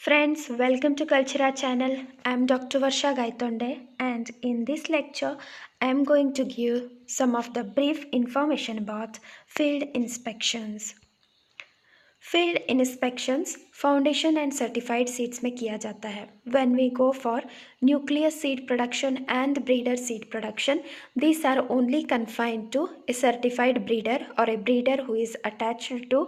Friends, welcome to Cultura channel. I am Dr. Varsha Gaitonde, and in this lecture I am going to give some of the brief information about field inspections. Field inspections foundation and certified seeds में किया जाता है. When we go for nucleus seed production and breeder seed production, these are only confined to a certified breeder or a breeder who is attached to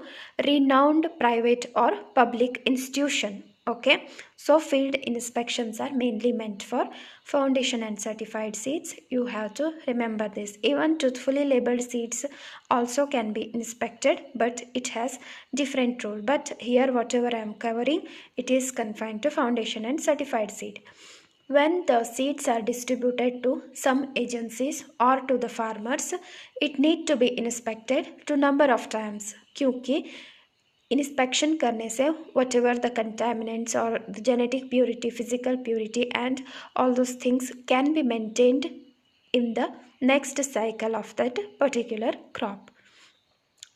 renowned private or public institution. Okay, so field inspections are mainly meant for foundation and certified seeds. You have to remember this. Even truthfully labeled seeds also can be inspected, but it has different rule. But here whatever I am covering, it is confined to foundation and certified seed. When the seeds are distributed to some agencies or to the farmers, it need to be inspected to number of times, क्योंकि inspection करने से whatever the contaminants or the genetic purity, physical purity and all those things can be maintained in the next cycle of that particular crop.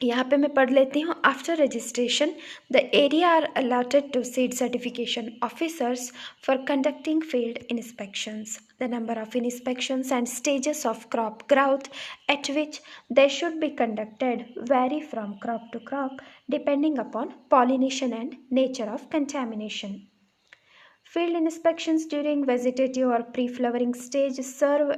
यहाँ पे मैं पढ़ लेती हूँ. After registration the area are allotted to seed certification officers for conducting field inspections. The number of inspections and stages of crop growth at which they should be conducted vary from crop to crop depending upon pollination and nature of contamination. Field inspections during vegetative or pre-flowering stage serve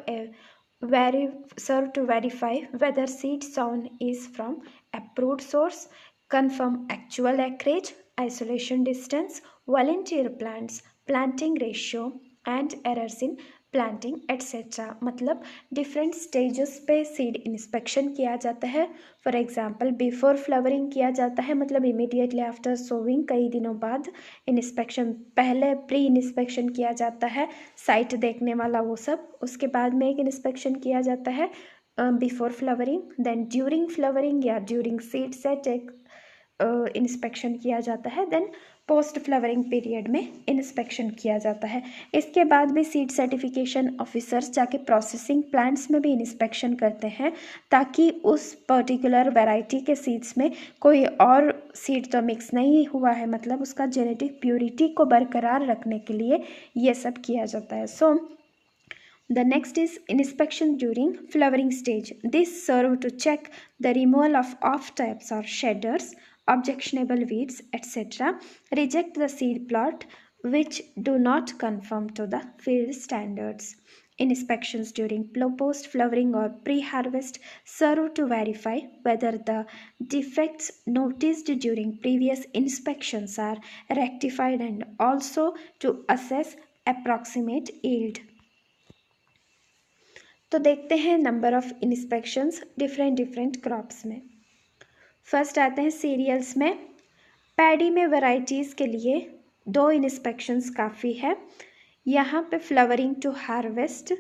to verify whether seed sown is from approved source, confirm actual acreage, isolation distance, volunteer plants, planting ratio and errors in planting etcetera. मतलब different stages पे seed inspection किया जाता है. For example before flowering किया जाता है, मतलब immediately after sowing कई दिनों बाद इंस्पेक्शन. पहले प्री इंस्पेक्शन किया जाता है, साइट देखने वाला वो सब. उसके बाद में एक इंस्पेक्शन किया जाता है before flowering. Then during flowering या ड्यूरिंग सीड सेट एक इंस्पेक्शन किया जाता है. देन पोस्ट फ्लावरिंग पीरियड में इंस्पेक्शन किया जाता है. इसके बाद भी सीड सर्टिफिकेशन ऑफिसर्स जाके प्रोसेसिंग प्लांट्स में भी इंस्पेक्शन करते हैं, ताकि उस पर्टिकुलर वैरायटी के सीड्स में कोई और सीड तो मिक्स नहीं हुआ है, मतलब उसका जेनेटिक प्योरिटी को बरकरार रखने के लिए ये सब किया जाता है. सो the next is inspection during flowering stage. This serve to check the removal of off types or shedders, objectionable weeds, etc. Reject the seed plot which do not conform to the field standards. Inspections during post flowering or pre-harvest serve to verify whether the defects noticed during previous inspections are rectified and also to assess approximate yield. तो देखते हैं number of inspections different crops में. First आते हैं serials में. Paddy में varieties के लिए 2 इंस्पेक्शंस काफ़ी है. यहाँ पे फ्लावरिंग टू हार्वेस्ट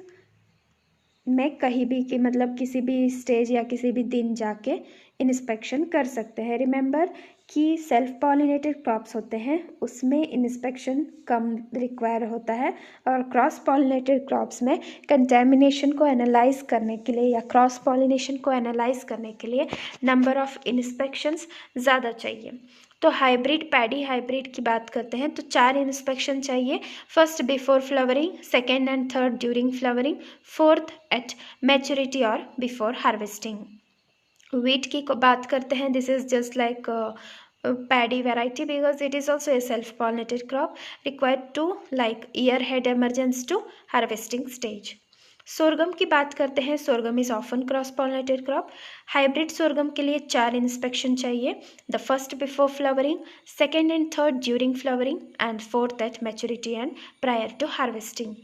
में कहीं भी कि मतलब किसी भी स्टेज या किसी भी दिन जाके इंस्पेक्शन कर सकते हैं. रिमेंबर कि सेल्फ पॉलिनेटेड क्रॉप्स होते हैं उसमें इंस्पेक्शन कम रिक्वायर होता है, और क्रॉस पॉलिनेटेड क्रॉप्स में कंटेमिनेशन को एनालाइज करने के लिए या क्रॉस पॉलिनेशन को एनालाइज करने के लिए नंबर ऑफ इंस्पेक्शंस ज़्यादा चाहिए. तो हाइब्रिड पैडी हाइब्रिड की बात करते हैं तो 4 इंस्पेक्शन चाहिए. First before flowering, second and third during flowering, fourth at maturity और बिफोर हार्वेस्टिंग. वीट की बात करते हैं. This is just like paddy variety because it is also a self-pollinated crop required to like year head emergence to harvesting stage. Sorghum की बात करते हैं. Sorghum is often cross pollinated crop. Hybrid sorghum के लिए 4 inspection चाहिए. The first before flowering, second and third during flowering and fourth at maturity and prior to harvesting.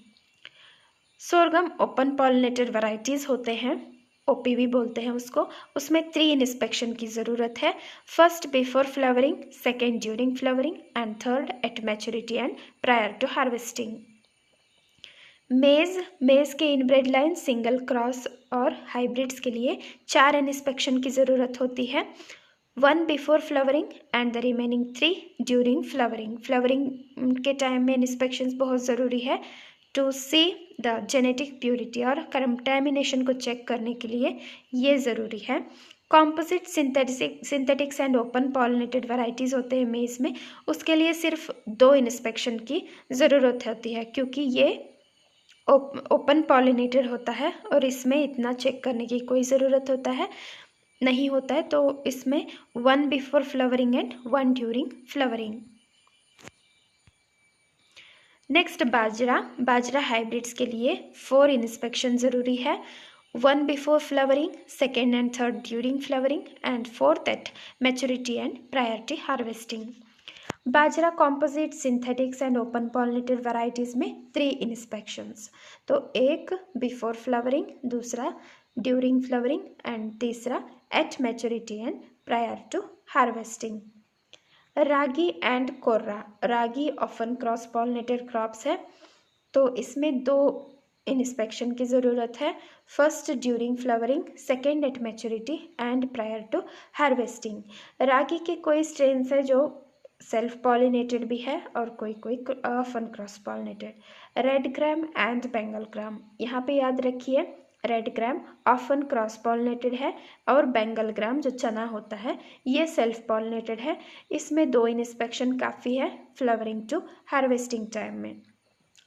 Sorghum open pollinated varieties होते हैं, OPV बोलते हैं उसको. उसमें 3 inspection की ज़रूरत है. First before flowering, second during flowering and third at maturity and prior to harvesting. Maize के इनब्रेड लाइन, सिंगल क्रॉस और हाइब्रिड्स के लिए 4 इंस्पेक्शन की ज़रूरत होती है. 1 before flowering and the remaining 3 during flowering. Flowering के टाइम में इंस्पेक्शंस बहुत ज़रूरी है to see the genetic purity, और कंटामिनेशन को चेक करने के लिए ये ज़रूरी है. Composite synthetics and open pollinated varieties होते हैं मेज़ में, उसके लिए सिर्फ 2 इंस्पेक्शन की ज़रूरत होती है, क्योंकि ये ओपन पॉलिनेटेड होता है और इसमें इतना चेक करने की कोई ज़रूरत नहीं होता है। तो इसमें 1 before flowering and 1 during flowering. Next bajra hybrids के लिए 4 इंस्पेक्शन ज़रूरी है। 1 before flowering, 2nd and 3rd during flowering and 4th at maturity and prior to harvesting. Bajra composite synthetics and open pollinated varieties में 3 इंस्पेक्शंस, तो एक बिफोर फ्लावरिंग, दूसरा during flowering and तीसरा at maturity and prior to harvesting. Ragi and korra, ragi often cross pollinated crops है, तो इसमें 2 inspection की ज़रूरत है। First during flowering, 2nd at maturity and prior to harvesting. Ragi के कोई स्ट्रेन्स है जो सेल्फ पॉलिनेटेड भी है और कोई often cross pollinated. Red gram and Bengal gram, यहाँ पे याद रखिए red gram often cross pollinated है और बेंगल ग्राम जो चना होता है ये सेल्फ पॉलिनेटेड है। इसमें 2 इंस्पेक्शन काफ़ी है फ्लावरिंग टू हार्वेस्टिंग टाइम में।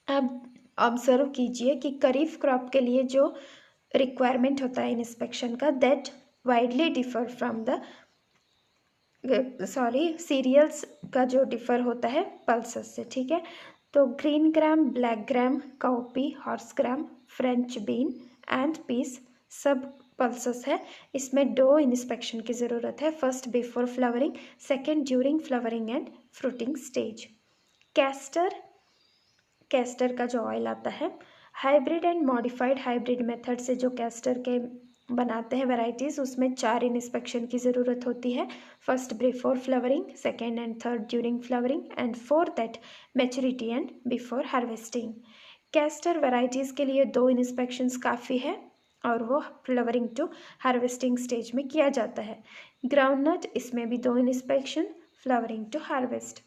अब ऑब्जर्व कीजिए कि खरीफ क्रॉप के लिए जो रिक्वायरमेंट होता है इंस्पेक्शन का, that widely differ from the cereals का जो डिफर होता है पल्सेस से, ठीक है। तो green gram, black gram, cowpea, horse gram, French bean and peas सब पल्सेस है। इसमें 2 इंस्पेक्शन की ज़रूरत है। First before flowering, 2nd during flowering and fruiting stage. Castor का जो ऑयल आता है, hybrid and modified hybrid method से जो कैस्टर के बनाते हैं वैरायटीज़, उसमें 4 इंस्पेक्शन की ज़रूरत होती है। First before flowering, 2nd and 3rd during flowering and 4th at maturity and before harvesting. Castor varieties के लिए 2 इंस्पेक्शंस काफ़ी है और वो फ्लावरिंग टू हार्वेस्टिंग स्टेज में किया जाता है। ग्राउंडनट, इसमें भी 2 inspection, flowering to harvest.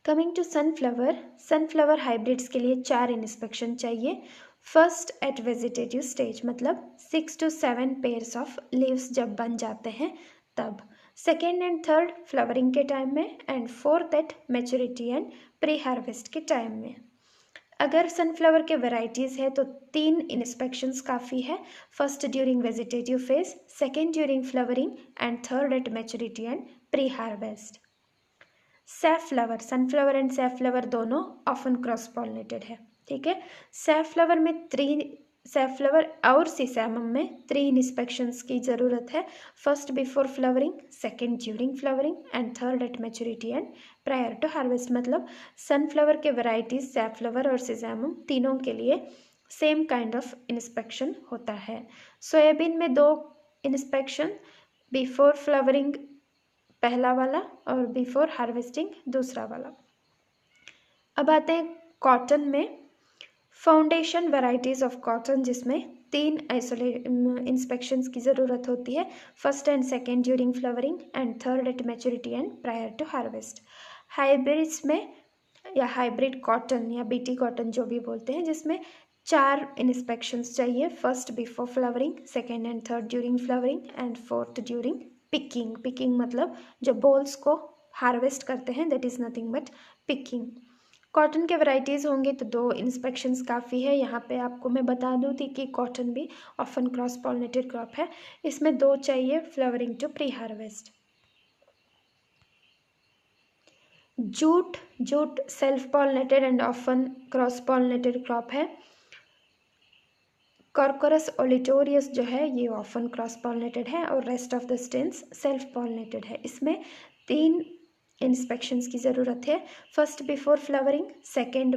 Coming to sunflower hybrids के लिए 4 इंस्पेक्शन चाहिए। फर्स्ट एट वेजिटेटिव स्टेज, मतलब 6 to 7 पेयर्स ऑफ लीव्स जब बन जाते हैं तब। 2nd and 3rd फ्लावरिंग के टाइम में and 4th at maturity and pre harvest के टाइम में। अगर सनफ्लावर के वैरायटीज़ है तो 3 इंस्पेक्शंस काफ़ी है। First during vegetative phase, 2nd during flowering and 3rd at maturity and pre harvest. Safflower, sunflower and safflower दोनों ऑफन क्रॉस पॉलिनेटेड है, ठीक है। सैफफ्लावर और सीसैमम में 3 इंस्पेक्शंस की ज़रूरत है। First before flowering, 2nd during flowering and 3rd at maturity and prior to harvest. मतलब सनफ्लावर के वैरायटीज सैफफ्लावर और सीसैमम तीनों के लिए सेम काइंड ऑफ इंस्पेक्शन होता है। सोयाबीन में 2 इंस्पेक्शन, बिफोर फ्लावरिंग पहला वाला और बिफोर हार्वेस्टिंग दूसरा वाला। अब आते हैं कॉटन में। फाउंडेशन वैरायटीज़ ऑफ कॉटन, जिसमें 3 इंस्पेक्शंस की ज़रूरत होती है। First and 2nd during flowering and 3rd at maturity and prior to harvest. Hybrids में या हाइब्रिड कॉटन या बीटी कॉटन जो भी बोलते हैं, जिसमें 4 इंस्पेक्शंस चाहिए। First before flowering, 2nd and 3rd during flowering and 4th during picking मतलब जो बॉल्स को हार्वेस्ट करते हैं, that is nothing but picking. Cotton के वैरायटीज़ होंगे तो 2 इंस्पेक्शंस काफ़ी है। यहाँ पे आपको मैं बता दूँ थी कि कॉटन भी ऑफन क्रॉस पॉलिनेटेड क्रॉप है। इसमें 2 चाहिए flowering to pre harvest. Jute self pollinated and often cross pollinated crop है। कॉर्कोरस ओलिटोरियस जो है ये ऑफन क्रॉस पॉलिनेटेड है और rest of the strains self pollinated है। इसमें 3 इंस्पेक्शंस की ज़रूरत है। First before flowering, 2nd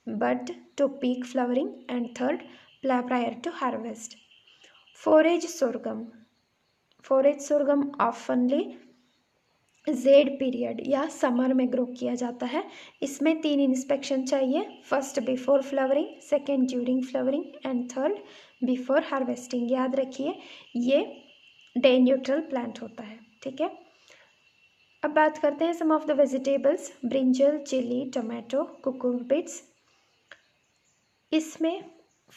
bud to peak flowering and 3rd prior to harvest. Forage sorghum ऑफनली जेड पीरियड या समर में ग्रो किया जाता है। इसमें 3 इंस्पेक्शन चाहिए। First before flowering, 2nd during flowering and 3rd before harvesting. याद रखिए ये डे न्यूट्रल प्लांट होता है, ठीक है। अब बात करते हैं some of the vegetables. Brinjal, chilli, tomato, cucurbits. इसमें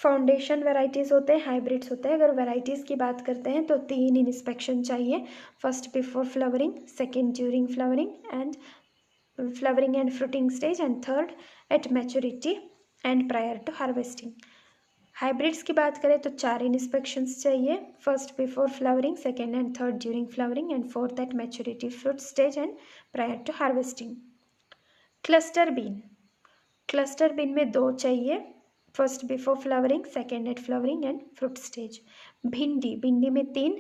फाउंडेशन वेराइटीज़ होते हैं, हाइब्रिड्स होते हैं। अगर वेराइटीज़ की बात करते हैं तो 3 इंस्पेक्शन चाहिए। First before flowering, second during flowering and fruiting stage, and third at maturity and prior to harvesting. Hybrids की बात करें तो 4 इंस्पेक्शंस चाहिए। First before flowering, second and third during flowering, and fourth at maturity fruit stage and prior to harvesting. Cluster bean में 2 चाहिए। First before flowering, second at flowering and fruit stage. भिंडी में 3।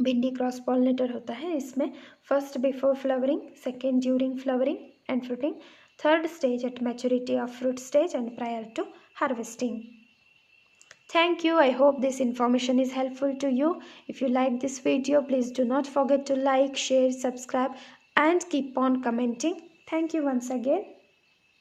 भिंडी क्रॉस पॉलिनेटर होता है इसमें। First before flowering, second during flowering and fruiting, third stage at maturity of fruit stage and prior to harvesting. Thank you. I hope this information is helpful to you. If you like this video, please do not forget to like, share, subscribe and keep on commenting. Thank you once again.